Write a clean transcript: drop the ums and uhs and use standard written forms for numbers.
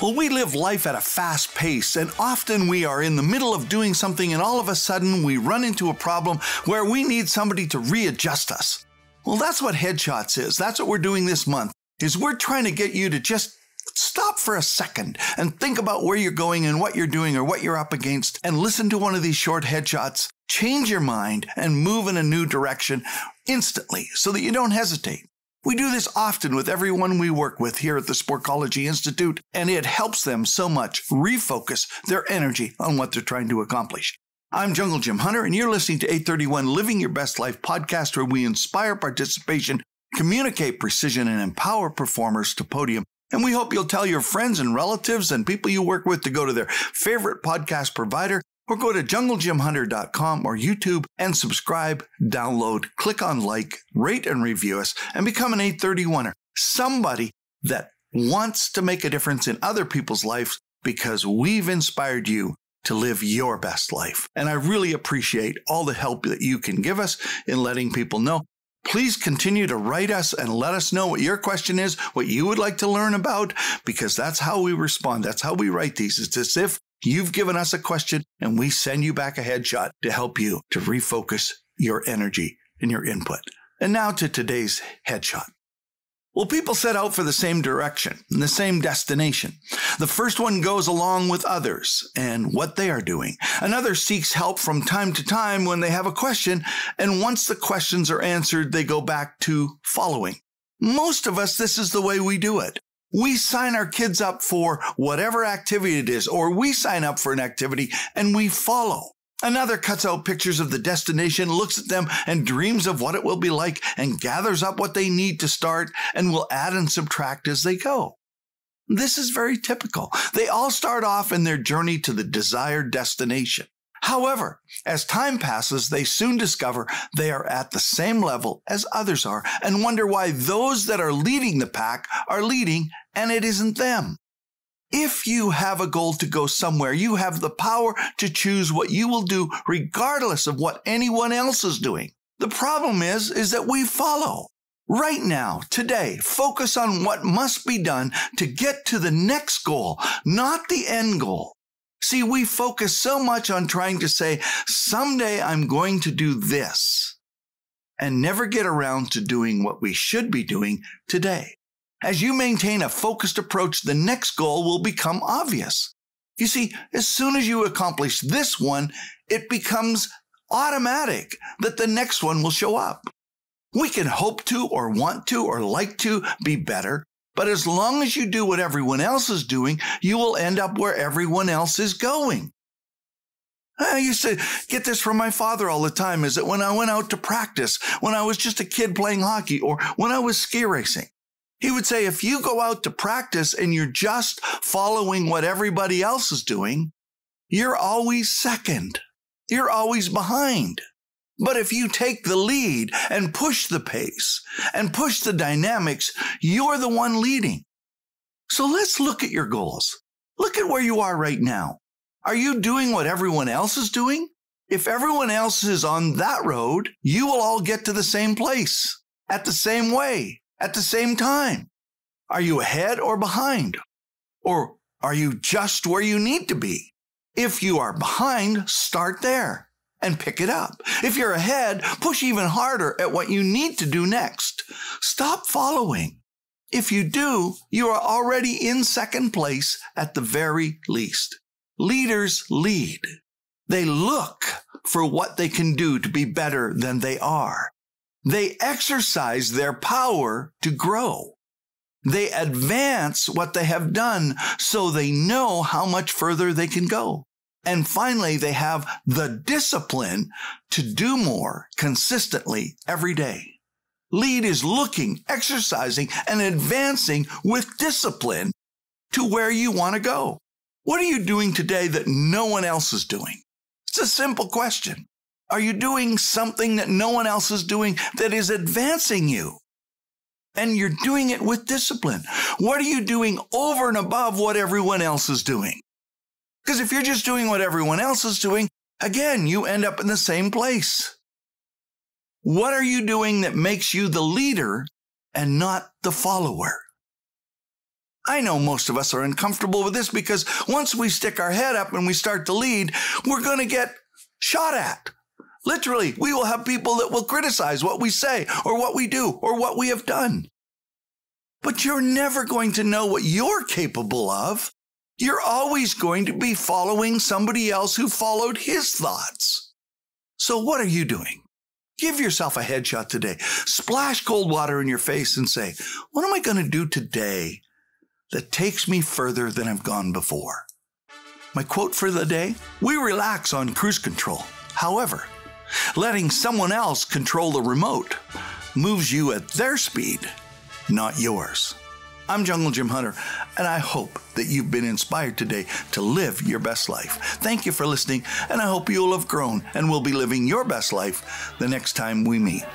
Well, we live life at a fast pace, and often we are in the middle of doing something and all of a sudden we run into a problem where we need somebody to readjust us. Well, that's what Headshots is. That's what we're doing this month, is we're trying to get you to just stop for a second and think about where you're going and what you're doing or what you're up against, and listen to one of these short headshots, change your mind, and move in a new direction instantly so that you don't hesitate. We do this often with everyone we work with here at the Sportology Institute, and it helps them so much refocus their energy on what they're trying to accomplish. I'm Jungle Jim Hunter, and you're listening to 831 Living Your Best Life podcast, where we inspire participation, communicate precision, and empower performers to podium. And we hope you'll tell your friends and relatives and people you work with to go to their favorite podcast provider, or go to junglejimhunter.com or YouTube and subscribe, download, click on like, rate and review us, and become an 831er. Somebody that wants to make a difference in other people's lives because we've inspired you to live your best life. And I really appreciate all the help that you can give us in letting people know. Please continue to write us and let us know what your question is, what you would like to learn about, because that's how we respond. That's how we write these. It's as if you've given us a question and we send you back a headshot to help you to refocus your energy and your input. And now to today's headshot. Well, people set out for the same direction and the same destination. The first one goes along with others and what they are doing. Another seeks help from time to time when they have a question, and once the questions are answered, they go back to following. Most of us, this is the way we do it. We sign our kids up for whatever activity it is, or we sign up for an activity and we follow. Another cuts out pictures of the destination, looks at them and dreams of what it will be like, and gathers up what they need to start and will add and subtract as they go. This is very typical. They all start off in their journey to the desired destination. However, as time passes, they soon discover they are at the same level as others are and wonder why those that are leading the pack are leading and it isn't them. If you have a goal to go somewhere, you have the power to choose what you will do regardless of what anyone else is doing. The problem is that we follow. Right now, today, focus on what must be done to get to the next goal, not the end goal. See, we focus so much on trying to say, someday I'm going to do this, and never get around to doing what we should be doing today. As you maintain a focused approach, the next goal will become obvious. You see, as soon as you accomplish this one, it becomes automatic that the next one will show up. We can hope to or want to or like to be better, but as long as you do what everyone else is doing, you will end up where everyone else is going. I used to get this from my father all the time, is that when I went out to practice, when I was just a kid playing hockey, or when I was ski racing, he would say, if you go out to practice and you're just following what everybody else is doing, you're always second. You're always behind. But if you take the lead and push the pace and push the dynamics, you're the one leading. So let's look at your goals. Look at where you are right now. Are you doing what everyone else is doing? If everyone else is on that road, you will all get to the same place, at the same way, at the same time. Are you ahead or behind? Or are you just where you need to be? If you are behind, start there and pick it up. If you're ahead, push even harder at what you need to do next. Stop following. If you do, you are already in second place at the very least. Leaders lead. They look for what they can do to be better than they are. They exercise their power to grow. They advance what they have done so they know how much further they can go. And finally, they have the discipline to do more consistently every day. Lead is looking, exercising, and advancing with discipline to where you want to go. What are you doing today that no one else is doing? It's a simple question. Are you doing something that no one else is doing that is advancing you? And you're doing it with discipline. What are you doing over and above what everyone else is doing? Because if you're just doing what everyone else is doing, again, you end up in the same place. What are you doing that makes you the leader and not the follower? I know most of us are uncomfortable with this because once we stick our head up and we start to lead, we're going to get shot at. Literally, we will have people that will criticize what we say or what we do or what we have done. But you're never going to know what you're capable of. You're always going to be following somebody else who followed his thoughts. So what are you doing? Give yourself a headshot today. Splash cold water in your face and say, what am I going to do today that takes me further than I've gone before? My quote for the day: we relax on cruise control. However, letting someone else control the remote moves you at their speed, not yours. I'm Jungle Jim Hunter, and I hope that you've been inspired today to live your best life. Thank you for listening, and I hope you'll have grown and will be living your best life the next time we meet.